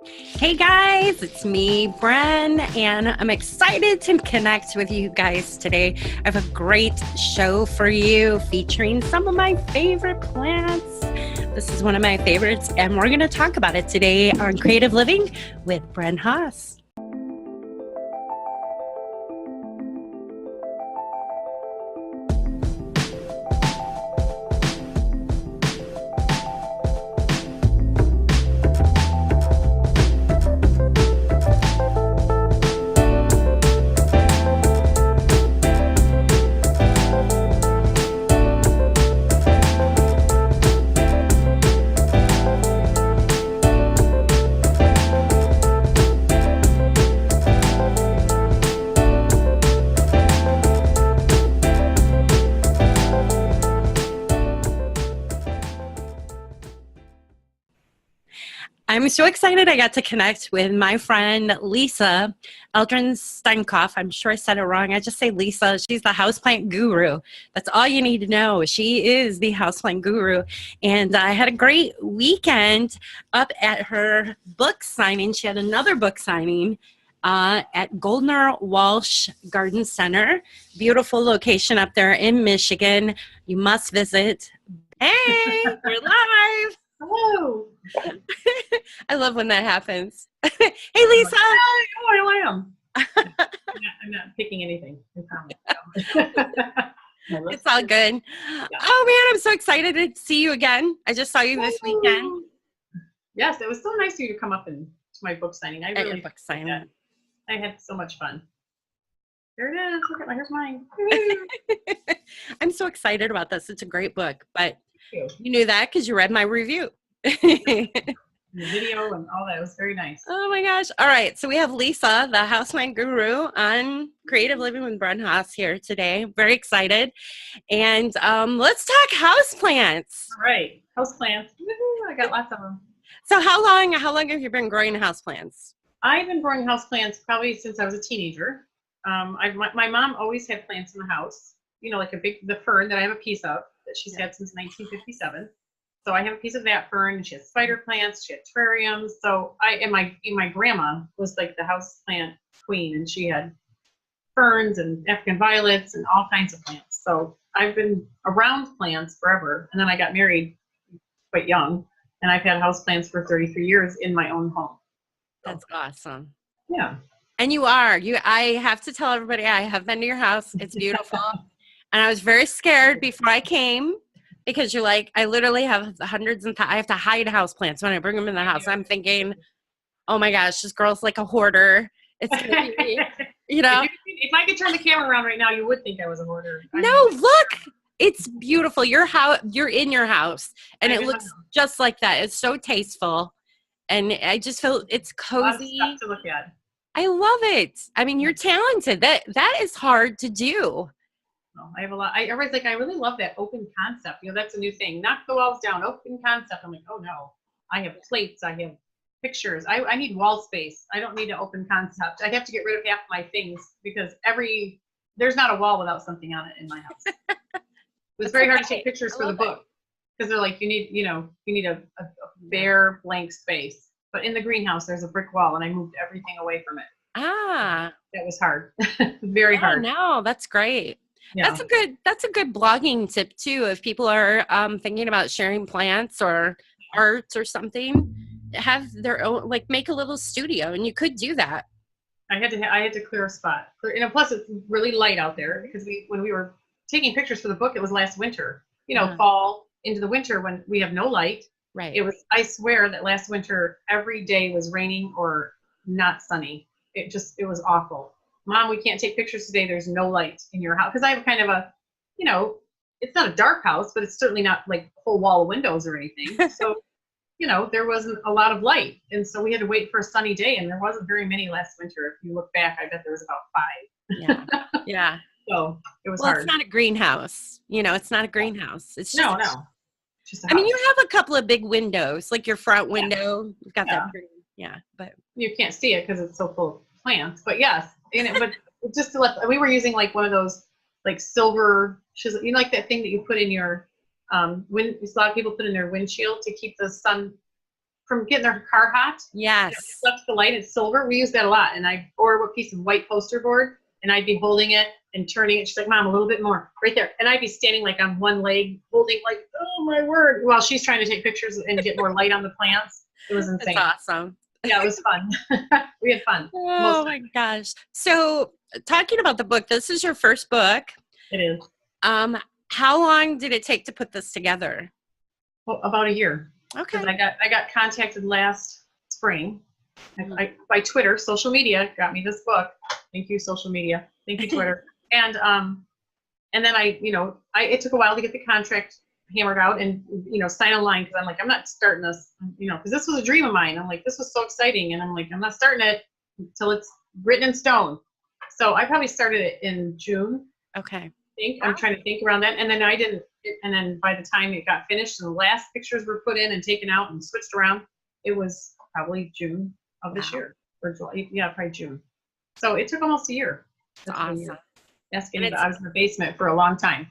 Hey guys, it's me, Bren, and I'm excited to connect with you guys today. I have a great show for you featuring some of my favorite plants. This is one of my favorites, and we're going to talk about it today on Creative Living with Bren Haas. I'm so excited I got to connect with my friend Lisa Eldrin Steinkoff. I'm sure I said it wrong. I just say Lisa. She's the Houseplant Guru. That's all you need to know. She is the Houseplant Guru. And I had a great weekend up at her book signing. She had another book signing at Goldner Walsh Garden Center. Beautiful location up there in Michigan. You must visit. Hey, we're live. Hello. I love when that happens. Hey, Lisa. I am. I'm not picking anything. It's all good. Yeah. Oh, man, I'm so excited to see you again. I just saw you this weekend. Yes, it was so nice of you to come up and to my book signing. I really book signing. I had so much fun. There it is. Look at here's mine. I'm so excited about this. It's a great book, but you knew that because you read my review. The video and all that. It was very nice. Oh my gosh. All right. So we have Lisa, the Houseplant Guru, on Creative Living with Bren Haas here today. Very excited. And let's talk houseplants. All right. Houseplants. I got lots of them. So how long have you been growing houseplants? I've been growing houseplants probably since I was a teenager. My mom always had plants in the house. You know, like the fern that I have a piece of that she's had since 1957. So I have a piece of that fern, and she has spider plants, she had terrariums. So my grandma was like the houseplant queen, and she had ferns and African violets and all kinds of plants. So I've been around plants forever, and then I got married quite young, and I've had houseplants for 33 years in my own home. So, that's awesome. Yeah. And I have to tell everybody, I have been to your house. It's beautiful. And I was very scared before I came because you're like, I literally have hundreds and I have to hide houseplants when I bring them in the house. I'm thinking, oh my gosh, this girl's like a hoarder. It's gonna be, you know. If I could turn the camera around right now, you would think I was a hoarder. No, look, it's beautiful. You're in your house, and it looks just like that. It's so tasteful, and I just feel it's cozy. Lots of stuff to look at. I love it. I mean, you're talented. That is hard to do. I have a lot. I really love that open concept. You know, that's a new thing. Knock the walls down, open concept. I'm like, oh no. I have plates. I have pictures. I need wall space. I don't need an open concept. I have to get rid of half my things because there's not a wall without something on it in my house. It was very hard to take pictures for the book because they're like, you need a bare blank space. But in the greenhouse, there's a brick wall, and I moved everything away from it. Ah, that was hard. Very hard. No, that's great. Yeah. That's a good blogging tip too. If people are thinking about sharing plants or arts or something, have their own, like make a little studio, and you could do that. I had to clear a spot. Plus it's really light out there because when we were taking pictures for the book, it was last winter. You know, fall into the winter when we have no light. Right. I swear that last winter every day was raining or not sunny. It was awful. Mom, we can't take pictures today. There's no light in your house. Because I have kind of a, it's not a dark house, but it's certainly not like a whole wall of windows or anything. So, there wasn't a lot of light. And so we had to wait for a sunny day. And there wasn't very many last winter. If you look back, I bet there was about 5. Yeah. Yeah. So it was hard. It's not a greenhouse. It's not a greenhouse. It's just no. I mean, you have a couple of big windows, like your front window. You've got that pretty, but you can't see it because it's so full of plants. But yes, but just to we were using like one of those like silver, like that thing that you put in your a lot of people put in their windshield to keep the sun from getting their car hot. Yes. Left the light, it's silver. We use that a lot. And or a piece of white poster board, and I'd be holding it and turning it. She's like, Mom, a little bit more right there. And I'd be standing like on one leg, holding like, oh my word, while she's trying to take pictures and get more light on the plants. It was insane. That's awesome. Yeah, it was fun. We had fun. Oh my gosh. So talking about the book, this is your first book. It is. How long did it take to put this together? Well, about a year. Okay. I got contacted last spring by Twitter. Social media got me this book. Thank you, social media. Thank you, Twitter. And then it took a while to get the contract hammered out and sign a line, because I'm like, I'm not starting this, because this was a dream of mine. I'm like, this was so exciting, and I'm like, I'm not starting it until it's written in stone. So I probably started it in June. Okay. I'm trying to think around that, and then I didn't. And then by the time it got finished and the last pictures were put in and taken out and switched around, it was probably June of this year, or July. Yeah, probably June. So it took almost a year. That's awesome. Asking, I was in the basement for a long time.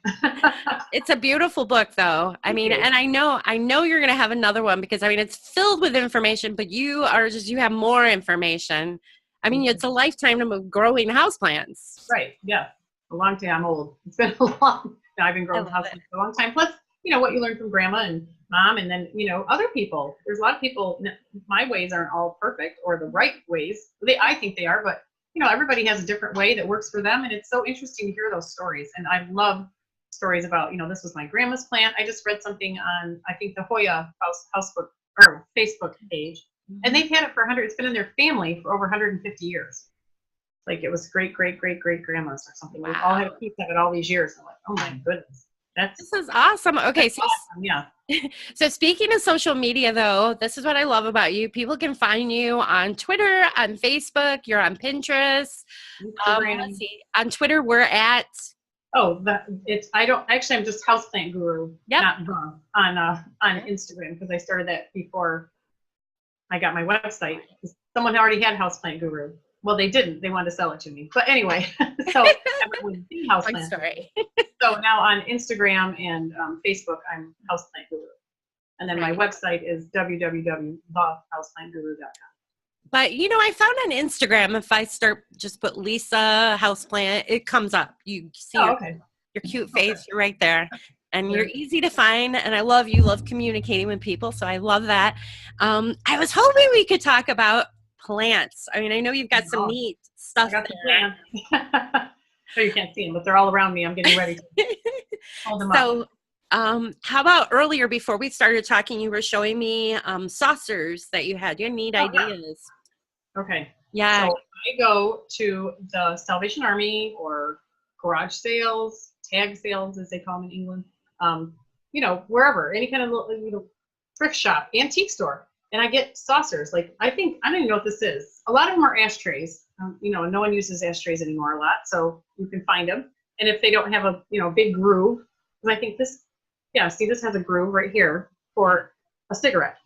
It's a beautiful book, though. I mean, and I know you're going to have another one, because I mean, it's filled with information, but you have more information. I mean, it's a lifetime of growing houseplants. Right. Yeah. A long time. I'm old. It's been a long. I've been growing houseplants for a long time. Plus, what you learn from grandma and mom, and then other people. There's a lot of people. My ways aren't all perfect or the right ways. I think they are, but everybody has a different way that works for them, and it's so interesting to hear those stories. And I love stories about this was my grandma's plant. I just read something on, I think, the Hoya housebook or Facebook page, and they've had it for 100. It's been in their family for over 150 years. Like it was great grandmas or something. Wow. We've all had a piece of it all these years. I'm like, oh my goodness. This is awesome. Okay. So, awesome. Yeah. So speaking of social media, though, this is what I love about you. People can find you on Twitter, on Facebook. You're on Pinterest. Let's see. On Twitter, we're at. Oh, I'm just HousePlant Guru. Yep. Not on Instagram, because I started that before I got my website. Someone already had HousePlant Guru. Well, they didn't. They wanted to sell it to me. But anyway, so everyone see HousePlant. I'm sorry. So now on Instagram and Facebook, I'm HousePlant Guru. And then my website is www.thehouseplantguru.com. But, I found on Instagram, if I just put Lisa Houseplant, it comes up. You see your cute face. Okay. You're right there. And you're easy to find. And I love you love communicating with people. So I love that. I was hoping we could talk about plants. I mean, I know you've got some neat stuff. I got the plants. So you can't see them, but they're all around me. I'm getting ready to hold them up. So, how about earlier, before we started talking, you were showing me saucers that you had. You had neat ideas. Yeah. Okay. Yeah. So I go to the Salvation Army or garage sales, tag sales, as they call them in England. Wherever, any kind of little, thrift shop, antique store. And I get saucers. Like, I don't even know what this is. A lot of them are ashtrays. No one uses ashtrays anymore a lot, so you can find them. And if they don't have a, big groove, because I think this has a groove right here for a cigarette.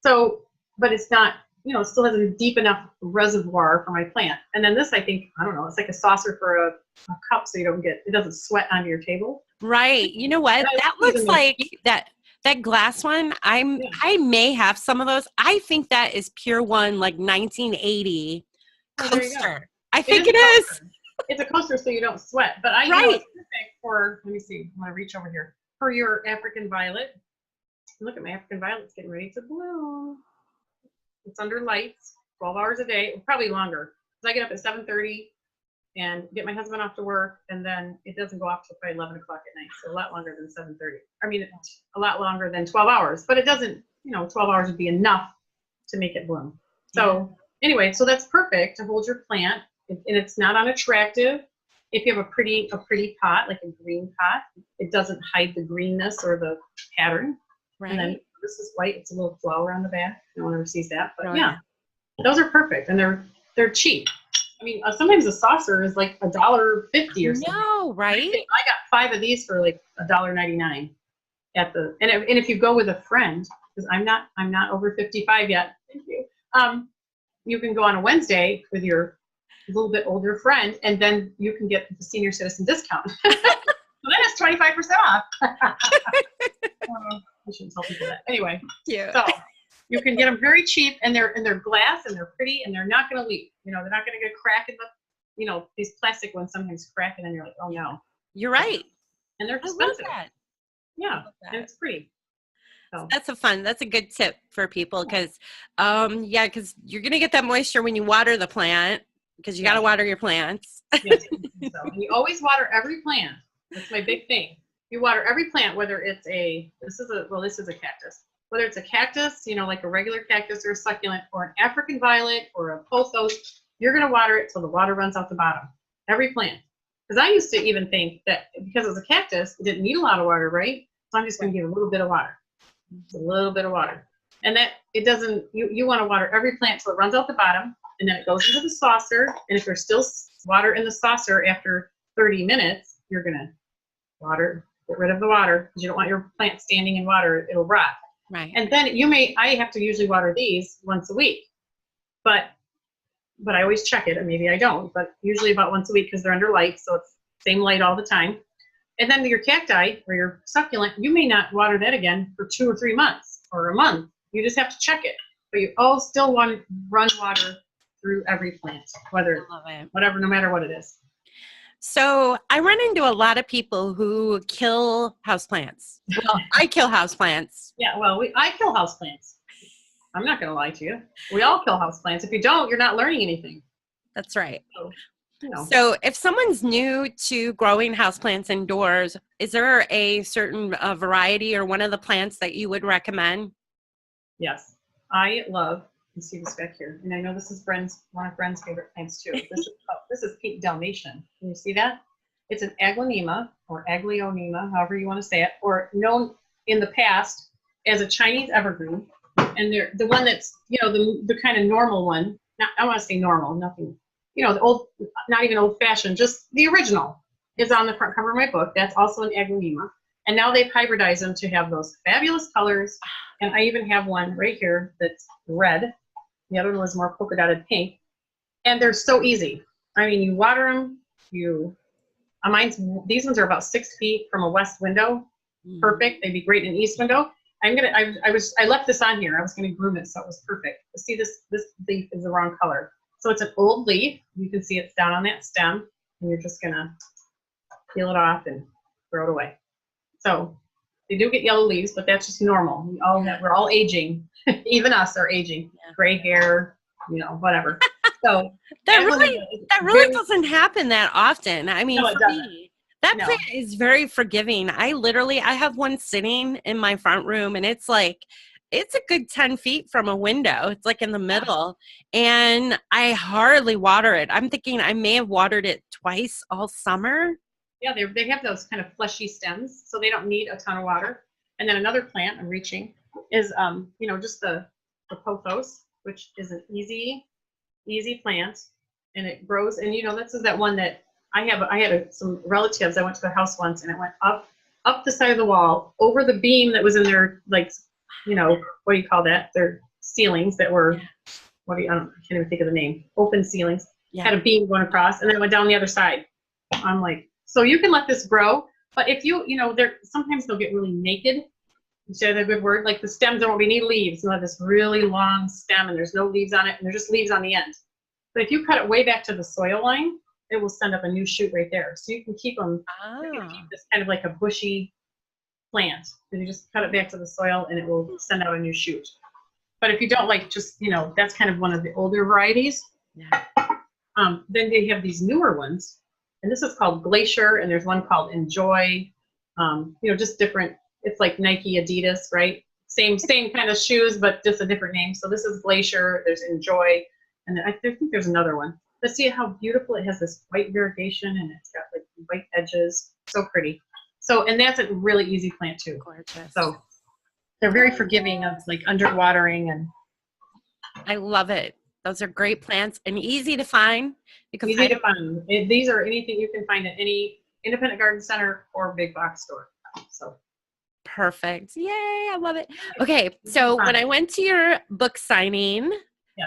So, but it's not, it still has a deep enough reservoir for my plant. And then this, I think, I don't know, it's like a saucer for a cup, so it doesn't sweat onto your table. Right. You know what? That looks like that glass one. I may have some of those. I think that is Pure One, like 1980 coaster. I think it is. It's a coaster, so you don't sweat. But I know it's perfect for. Let me see. I'm gonna reach over here for your African violet. Look at my African violet. It's getting ready to bloom. It's under lights, 12 hours a day, probably longer. Because I get up at 7:30 and get my husband off to work, and then it doesn't go off till probably 11 o'clock at night. So a lot longer than 7:30. I mean, a lot longer than 12 hours, but it doesn't, 12 hours would be enough to make it bloom. So anyway, so that's perfect to hold your plant, and it's not unattractive. If you have a pretty pot, like a green pot, it doesn't hide the greenness or the pattern. Right. And then this is white. It's a little flower on the back. No one ever sees that, but those are perfect, and they're cheap. I mean, sometimes a saucer is like $1.50 or something. No, right? I got 5 of these for like $1.99 and if you go with a friend, because I'm not over 55 yet. Thank you. You can go on a Wednesday with your little bit older friend, and then you can get the senior citizen discount. So then it's 25% off. I shouldn't tell people that. Anyway, You can get them very cheap, and they're glass, and they're pretty, and they're not going to leak. You know, they're not going to get a crack in the, you know, these plastic ones sometimes crack, and then you're like, oh no. You're right. And they're I love expensive. that. Yeah, and it's pretty. So. That's a good tip for people because, because you're going to get that moisture when you water the plant because you got to water your plants. Yes, so. And you always water every plant. That's my big thing. You water every plant, whether it's this is a cactus. Whether it's a cactus, you know, like a regular cactus or a succulent or an African violet or a pothos, you're going to water it till the water runs out the bottom. Every plant. Because I used to even think that because it was a cactus, it didn't need a lot of water, right? So I'm just going to give a little bit of water. Just a little bit of water. And that it doesn't, you want to water every plant till it runs out the bottom, and then it goes into the saucer. And if there's still water in the saucer after 30 minutes, you're going to get rid of the water because you don't want your plant standing in water. It'll rot. Right. And then I have to usually water these once a week, but I always check it, and maybe I don't, but usually about once a week because they're under light, so it's same light all the time. And then your cacti or your succulent, you may not water that again for 2 or 3 months or a month. You just have to check it, but you all still want to run water through every plant, whatever, no matter what it is. So I run into a lot of people who kill houseplants. Well, I kill houseplants. Yeah, well, I kill houseplants. I'm not going to lie to you. We all kill houseplants. If you don't, you're not learning anything. That's right. So, you know. So if someone's new to growing houseplants indoors, is there a certain variety or one of the plants that you would recommend? Yes. I love, you see this back here, and I know this is one of Bren's favorite plants too. This is pink Dalmatian. Can you see that? It's an aglaonema or aglaonema, however you want to say it, or known in the past as a Chinese evergreen. And they're the one that's, you know, the kind of normal one. Not, I want to say normal, nothing, you know, the old, not even old fashioned, just the original is on the front cover of my book. That's also an aglaonema. And now they've hybridized them to have those fabulous colors. And I even have one right here that's red. The other one was more polka dotted pink. And they're so easy. I mean, you water them, these ones are about 6 feet from a west window. Perfect. They'd be great in an east window. I left this on here. I was going to groom it so it was perfect. But see, this leaf is the wrong color. So it's an old leaf. You can see it's down on that stem, and you're just going to peel it off and throw it away. So they do get yellow leaves, but that's just normal. We're all aging. Even us are aging. Gray hair, you know, whatever. So that really doesn't happen that often. I mean, for me, that plant is very forgiving. I have one sitting in my front room, and it's a good 10 feet from a window. It's like in the middle, and I hardly water it. I'm thinking I may have watered it twice all summer. Yeah, they have those kind of fleshy stems, so they don't need a ton of water. And then another plant I'm reaching is, just the pothos, which is an easy plant, and it grows. And this is that one that I had some relatives. I went to their house once, and it went up the side of the wall, over the beam that was in their, like, what do you call that? Their ceilings that were, I can't even think of the name. Open ceilings. Yeah. Had a beam going across, and then it went down the other side. I'm like, so you can let this grow, but if sometimes they'll get really naked. Is that a good word? Like the stems don't need leaves. You'll have this really long stem, and there's no leaves on it, and there's just leaves on the end. But if you cut it way back to the soil line, it will send up a new shoot right there. So you can keep them. You can keep this kind of like a bushy plant. And you just cut it back to the soil, and it will send out a new shoot. But if you don't that's kind of one of the older varieties. Yeah. Then they have these newer ones, and this is called Glacier, and there's one called Enjoy. Just different. It's like Nike, Adidas, right? Same kind of shoes, but just a different name. So this is Glacier. There's Enjoy, and I think there's another one. But see how beautiful it has, this white variegation, and it's got like white edges. So pretty. So, and that's a really easy plant too. Gorgeous. So they're very forgiving of like underwatering, and I love it. Those are great plants and easy to find. Easy to find. These are anything you can find at any independent garden center or big box store. So perfect. Yay, I love it. Okay, so when I went to your book signing,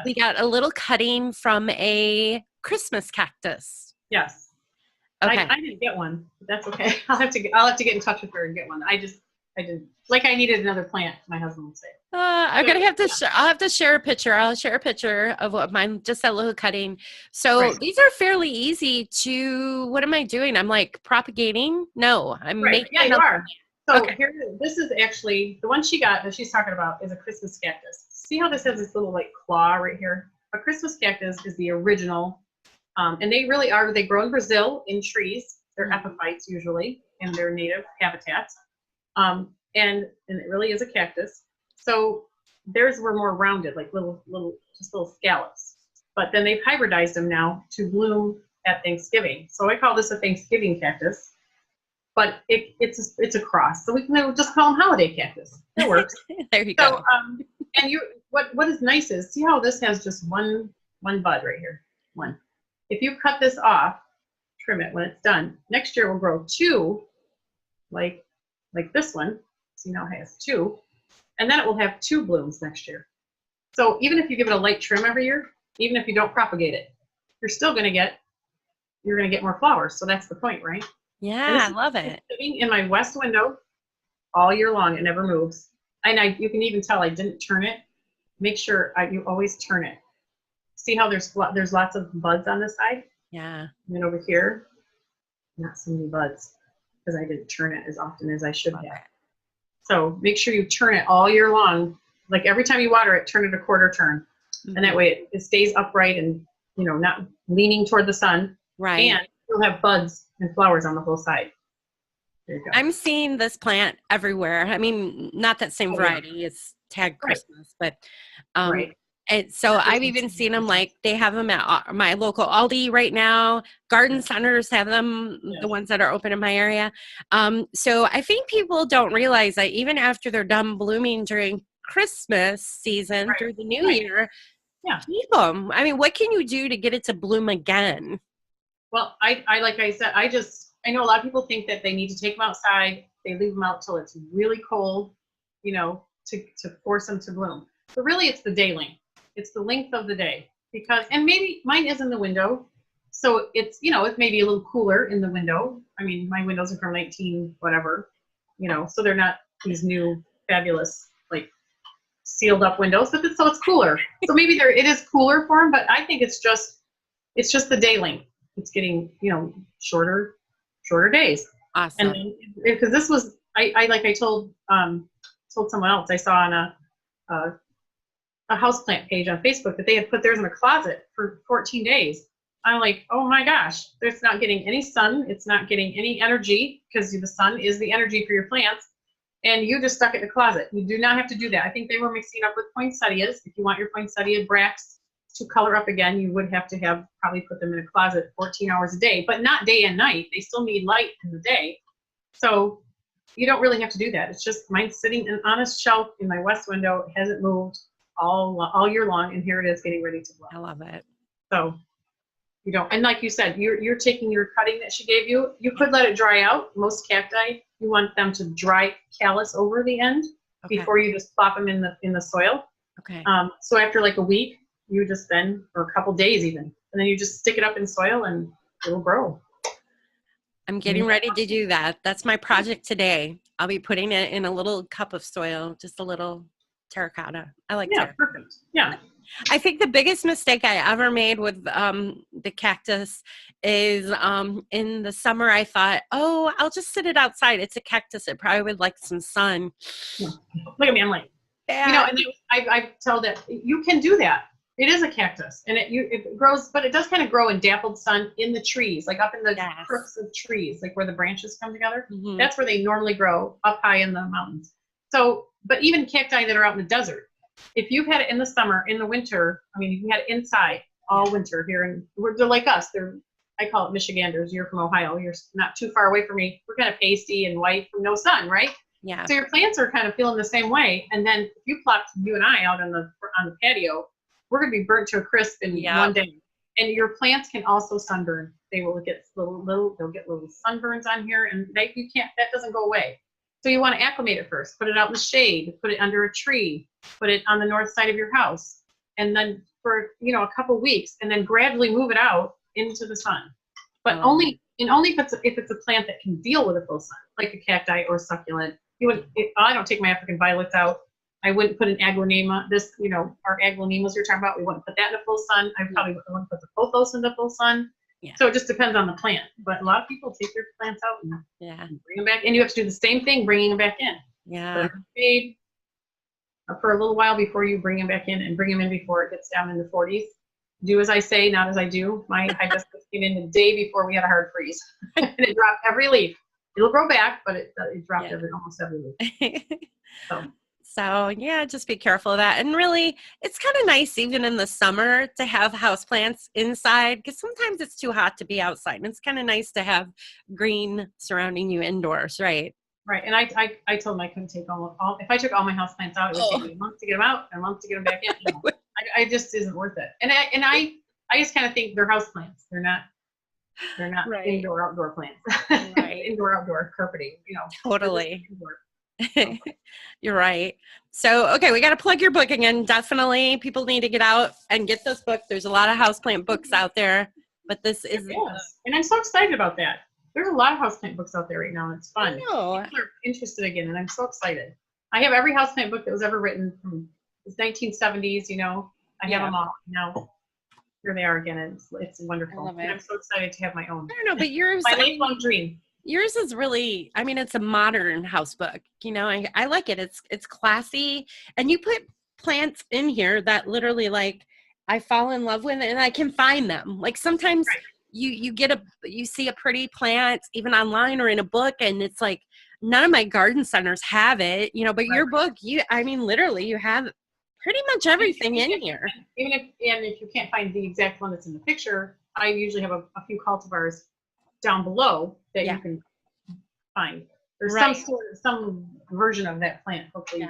we got a little cutting from a Christmas cactus. Yes. Okay. I didn't get one, but that's okay. I'll have to get in touch with her and get one. I I didn't, like I needed another plant, my husband would say. I'm gonna have to. I'll have to share a picture. I'll share a picture of what mine. Just that little cutting. So Right. these are fairly easy to. What am I doing? I'm like propagating. No, I'm Right. making. Yeah, you are. So Okay. here, this is actually, the one she got that she's talking about is a Christmas cactus. See how this has this little like claw right here? A Christmas cactus is the original. And they really are, they grow in Brazil in trees. They're epiphytes usually in their native habitats. And it really is a cactus. So theirs were more rounded, like little scallops. But then they've hybridized them now to bloom at Thanksgiving. So I call this a Thanksgiving cactus. But it's a cross. So we can just call them holiday cactus. It works. There you So go. and what is nice is, see how this has just one bud right here. One. If you cut this off, trim it when it's done, next year will grow two, like this one. See now it has two, and then it will have two blooms next year. So even if you give it a light trim every year, even if you don't propagate it, you're still gonna get more flowers. So that's the point, right? Yeah, I love it. Sitting in my west window all year long. It never moves. And you can even tell I didn't turn it. Make sure you always turn it. See how there's lots of buds on this side? Yeah. And then over here, not so many buds because I didn't turn it as often as I should have. So make sure you turn it all year long. Like every time you water it, turn it a quarter turn. Mm-hmm. And that way it stays upright and, not leaning toward the sun. Right. And you'll have buds and flowers on the whole side. There you go. I'm seeing this plant everywhere. I mean, not that same variety. It's tagged Christmas, but right. And so I've even seen them, like they have them at my local Aldi right now. Garden centers have them, the ones that are open in my area. So I think people don't realize that even after they're done blooming during Christmas season, through the new year, keep them. I mean, what can you do to get it to bloom again? Well, I like I said, I know a lot of people think that they need to take them outside. They leave them out till it's really cold, to force them to bloom. But really, it's the day length. It's the length of the day and maybe mine is in the window. So it's, it's maybe a little cooler in the window. I mean, my windows are from 19, whatever, so they're not these new fabulous, like sealed up windows, but so it's cooler. So maybe it is cooler for them, but I think it's just the day length. It's getting, shorter days. Awesome. And because this was, I told someone else I saw on a houseplant page on Facebook that they had put theirs in a closet for 14 days. I'm like, oh my gosh, it's not getting any sun. It's not getting any energy because the sun is the energy for your plants. And you just stuck it in a closet. You do not have to do that. I think they were mixing up with poinsettias. If you want your poinsettia bracts to color up again, you would have to probably put them in a closet 14 hours a day, but not day and night. They still need light in the day. So you don't really have to do that. It's just mine sitting on a shelf in my west window. It hasn't moved all year long, and here it is getting ready to bloom. I love it. So you don't, and like you said, you're taking your cutting that she gave you. You could let it dry out. Most cacti, you want them to dry callus over the end before you just plop them in the soil. Okay. So after like a week, you just or a couple days even, and then you just stick it up in soil and it'll grow. I'm getting ready to do that. That's my project today. I'll be putting it in a little cup of soil, just a little terracotta. I like terracotta. Perfect. Yeah. I think the biggest mistake I ever made with the cactus is in the summer I thought, oh, I'll just sit it outside. It's a cactus. It probably would like some sun. Yeah. Look at me. I'm like, and I tell that you can do that. It is a cactus, and it grows, but it does kind of grow in dappled sun in the trees, like up in the crooks of trees, like where the branches come together. Mm-hmm. That's where they normally grow, up high in the mountains. So, but even cacti that are out in the desert, if you've had it in the summer, in the winter, I mean, if you had it inside all winter here, they're like us. I call it Michiganders. You're from Ohio. You're not too far away from me. We're kind of pasty and white from no sun, right? Yeah. So your plants are kind of feeling the same way. And then if you plopped you and I out on the patio, we're going to be burnt to a crisp in one day. And your plants can also sunburn. They will get they'll get little sunburns on here, and that doesn't go away. So you want to acclimate it first. Put it out in the shade. Put it under a tree. Put it on the north side of your house, and then for a couple weeks, and then gradually move it out into the sun. But only if it's a plant that can deal with a full sun, like a cacti or succulent I don't take my African violets out. I wouldn't put an aglaonema. This, our aglaonemas you're talking about, we wouldn't put that in the full sun. I probably wouldn't put the pothos in the full sun. Yeah. So it just depends on the plant. But a lot of people take their plants out and bring them back. And you have to do the same thing, bringing them back in. Yeah. Shade for a little while before you bring them back in, and bring them in before it gets down in the 40s. Do as I say, not as I do. My hibiscus came in the day before we had a hard freeze. And it dropped every leaf. It'll grow back, but it dropped almost every leaf. So yeah, just be careful of that. And really, it's kind of nice even in the summer to have houseplants inside, because sometimes it's too hot to be outside. And it's kind of nice to have green surrounding you indoors, right? Right. And I told them I couldn't take all if I took all my houseplants out, it would take me months to get them out and months to get them back in. I just isn't worth it. And I just kind of think they're houseplants. They're not right. Indoor outdoor plants. Right. Indoor outdoor carpeting, Totally. You're right. So, okay, we got to plug your book again. Definitely people need to get out and get this book. There's a lot of houseplant books out there, but this is. And I'm so excited about that. There's a lot of houseplant books out there right now, and it's fun. I know. People are interested again, and I'm so excited. I have every houseplant book that was ever written from the 1970s, I have them all. Now, here they are again, and it's wonderful. And I'm so excited to have my own. I don't know, but yours. My lifelong dream. Yours is really, it's a modern house book. I like it. It's classy. And you put plants in here that literally I fall in love with, and I can find them. Like sometimes you see a pretty plant even online or in a book, and it's like none of my garden centers have it, but your book, literally you have pretty much everything in here. If you can't find the exact one that's in the picture, I usually have a few cultivars down below that you can find. There's some version of that plant. Hopefully,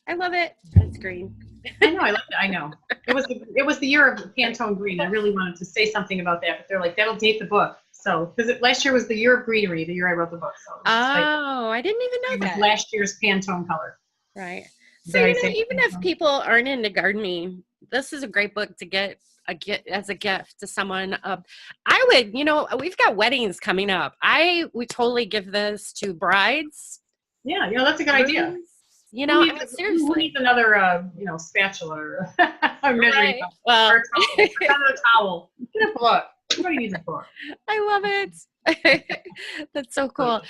I love it. It's green. I know. I like it. I know. It was the year of Pantone green. I really wanted to say something about that, but they're like, that'll date the book. So, because last year was the year of greenery, the year I wrote the book. So I didn't even know that. Last year's Pantone color. Right. So even if people aren't into gardening, this is a great book to get as a gift to someone. I would, we've got weddings coming up. I would totally give this to brides. Yeah, that's a good idea. Seriously. Who needs another, spatula or a measuring cup? Well, or a towel. Get a book. Everybody needs a book. I love it. That's so cool.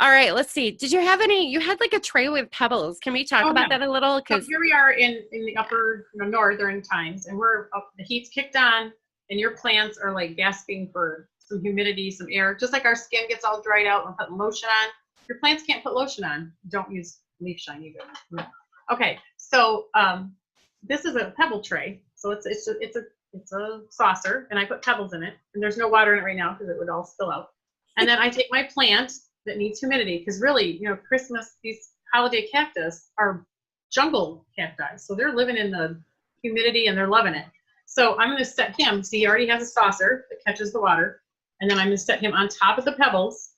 All right, let's see. Did you have you had like a tray with pebbles. Can we talk about that a little? So here we are in the upper northern times, and we're up, the heat's kicked on, and your plants are like gasping for some humidity, some air. Just like our skin gets all dried out when we're putting lotion on, your plants can't put lotion on. Don't use leaf shine either. Okay, so this is a pebble tray. So it's a saucer, and I put pebbles in it, and there's no water in it right now because it would all spill out. And then I take my plant that needs humidity, because really, these holiday cactus are jungle cacti. So they're living in the humidity and they're loving it. So I'm going to set him, see, he already has a saucer that catches the water. And then I'm going to set him on top of the pebbles,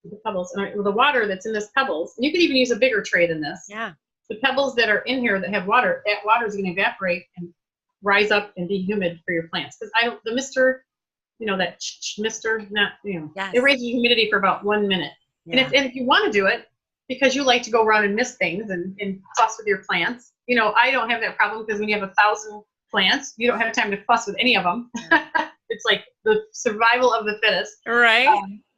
and the water that's in this pebbles. And you could even use a bigger tray than this. Yeah. The pebbles that are in here that have water, that water is going to evaporate and rise up and be humid for your plants. Because the mister, that mister, not, it raises humidity for about 1 minute. Yeah. And if you want to do it, because you like to go around and miss things and fuss with your plants, I don't have that problem, because when you have 1,000 plants, you don't have time to fuss with any of them. It's like the survival of the fittest. Right.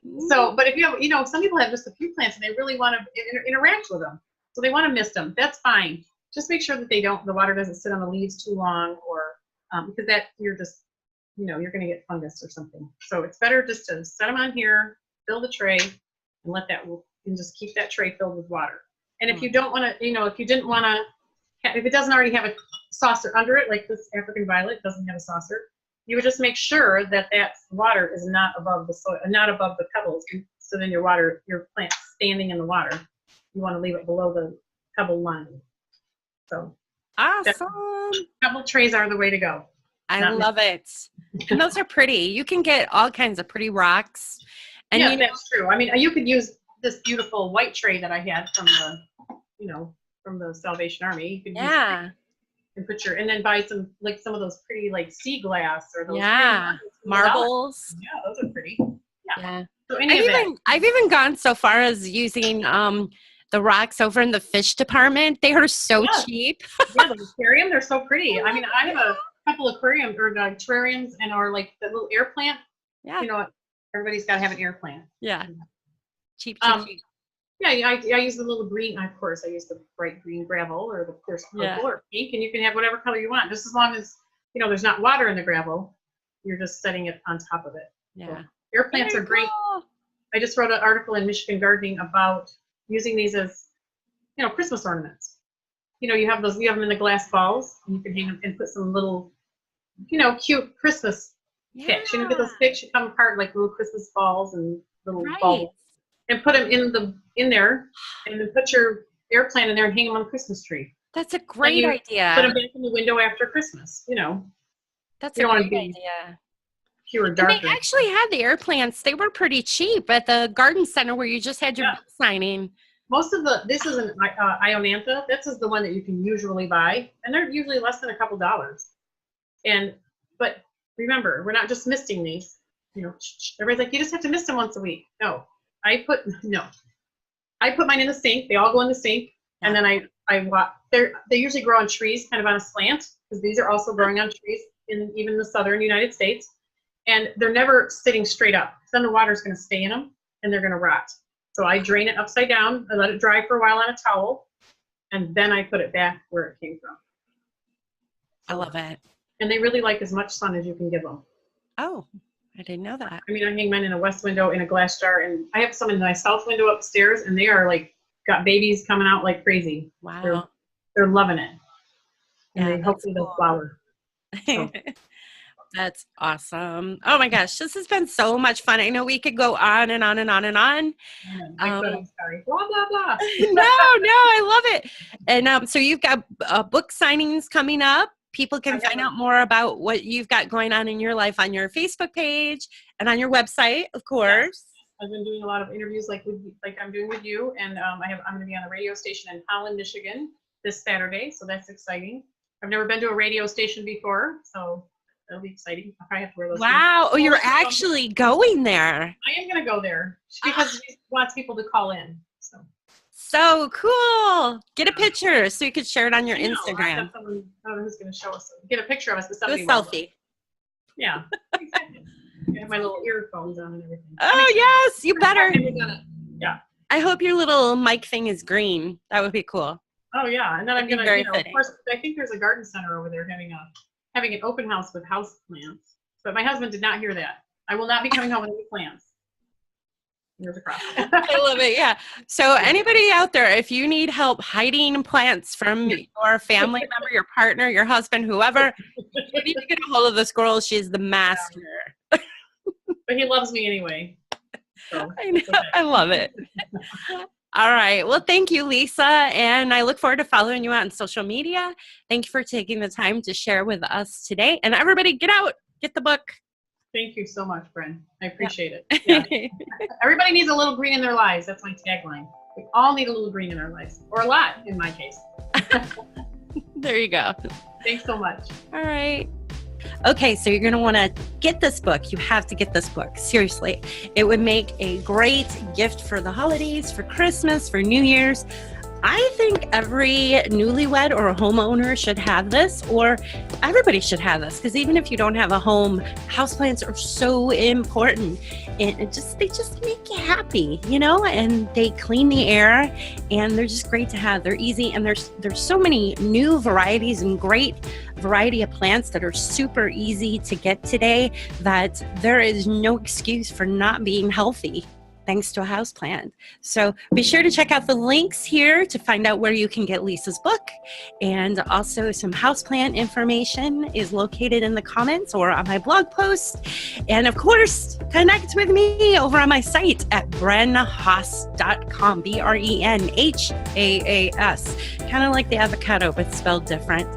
But if you have, some people have just a few plants and they really want to interact with them. So they want to mist them. That's fine. Just make sure that the water doesn't sit on the leaves too long, or because that you're just, you're going to get fungus or something. So it's better just to set them on here, fill the tray, and just keep that tray filled with water. And if you don't want to, if you didn't want to, if it doesn't already have a saucer under it, like this African violet doesn't have a saucer, you would just make sure that water is not above the soil, not above the pebbles. So then your plant's standing in the water. You want to leave it below the pebble line. So awesome. Pebble trays are the way to go. I love it. And those are pretty. You can get all kinds of pretty rocks. And that's true. You could use this beautiful white tray that I had from the Salvation Army. You could use it and and then buy some of those pretty sea glass or those marbles. Yeah, those are pretty. Yeah. So any of that. I've even gone so far as using the rocks over in the fish department. They are so cheap. Yeah, the aquarium, they're so pretty. I mean, I have a couple aquariums or terrariums and or like the little air plant. Yeah. You know, everybody's got to have an air plant. Yeah. Cheap. Yeah, I use the little green. Of course, I use the bright green gravel or the coarse purple or pink, and you can have whatever color you want, just as long as there's not water in the gravel. You're just setting it on top of it. Yeah, so, air plants are great. I just wrote an article in Michigan Gardening about using these as Christmas ornaments. You have them in the glass balls, and you can hang them and put some little cute Christmas picks. Get those picks, you come apart like little Christmas balls and little balls. And put them in there, and then put your air plant in there and hang them on the Christmas tree. That's a great idea. Put them back in the window after Christmas. That's a great idea. Pure dark. They actually had the air plants. They were pretty cheap at the garden center where you just had your book signing. Most of this is an Ionantha. This is the one that you can usually buy, and they're usually less than a couple dollars. But remember, we're not just misting these. Everybody's like, you just have to mist them once a week. No. I put mine in the sink. They all go in the sink, and then I watch. They usually grow on trees, kind of on a slant, because these are also growing on trees in even the southern United States, and they're never sitting straight up. Then the water's going to stay in them, and they're going to rot. So I drain it upside down and let it dry for a while on a towel, and then I put it back where it came from. I love it. And they really like as much sun as you can give them. Oh. I didn't know that. I mean, I hang mine in a west window in a glass jar, and I have some in my south window upstairs, and they are like got babies coming out like crazy. Wow. They're loving it. And Yeah, hopefully they'll flower. So. That's awesome. Oh my gosh, this has been so much fun. I know we could go on and on and on and on. I'm sorry. Blah, blah, blah. No, I love it. And so you've got book signings coming up. People can find out more about what you've got going on in your life on your Facebook page and on your website, of course. Yes. I've been doing a lot of interviews like I'm doing with you, and I'm going to be on a radio station in Holland, Michigan this Saturday, so that's exciting. I've never been to a radio station before, so that'll be exciting. I probably have to wear those. Wow! Oh, you're actually going there. I am going to go there because she wants people to call in. So cool. Get a picture so you could share it on your Instagram. I don't know who's going to show us. Get a picture of us. Do a selfie. Yeah, exactly. I have my little earphones on and everything. Oh, yes, you better. Yeah. I hope your little mic thing is green. That would be cool. Oh, yeah. And then I'm going to, of course, I think there's a garden center over there having an open house with houseplants. But my husband did not hear that. I will not be coming home with any plants. I love it. Yeah. So anybody out there, if you need help hiding plants from your family member, your partner, your husband, whoever, you need to get a hold of the squirrel. She's the master. But he loves me anyway. So I know. Okay. I love it. All right. Well, thank you, Lisa. And I look forward to following you on social media. Thank you for taking the time to share with us today. And everybody get out, get the book. Thank you so much, Bren. I appreciate it. Yeah. Everybody needs a little green in their lives. That's my tagline. We all need a little green in our lives, or a lot in my case. There you go. Thanks so much. All right. Okay, so you're going to want to get this book. You have to get this book. Seriously. It would make a great gift for the holidays, for Christmas, for New Year's. I think every newlywed or a homeowner should have this, or everybody should have this, because even if you don't have a home, houseplants are so important. And they just make you happy, and they clean the air, and they're just great to have. They're easy, and there's so many new varieties and great variety of plants that are super easy to get today that there is no excuse for not being healthy, thanks to a houseplant. So be sure to check out the links here to find out where you can get Lisa's book. And also some houseplant information is located in the comments or on my blog post. And of course, connect with me over on my site at brenhaas.com, BRENHAAS. Kind of like the avocado, but spelled different.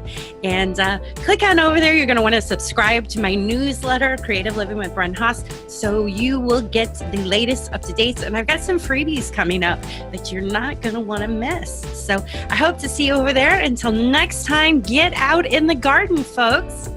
And click on over there. You're going to want to subscribe to my newsletter, Creative Living with Bren Haas, so you will get the latest up-to-date dates, and I've got some freebies coming up that you're not going to want to miss. So I hope to see you over there. Until next time, get out in the garden, folks.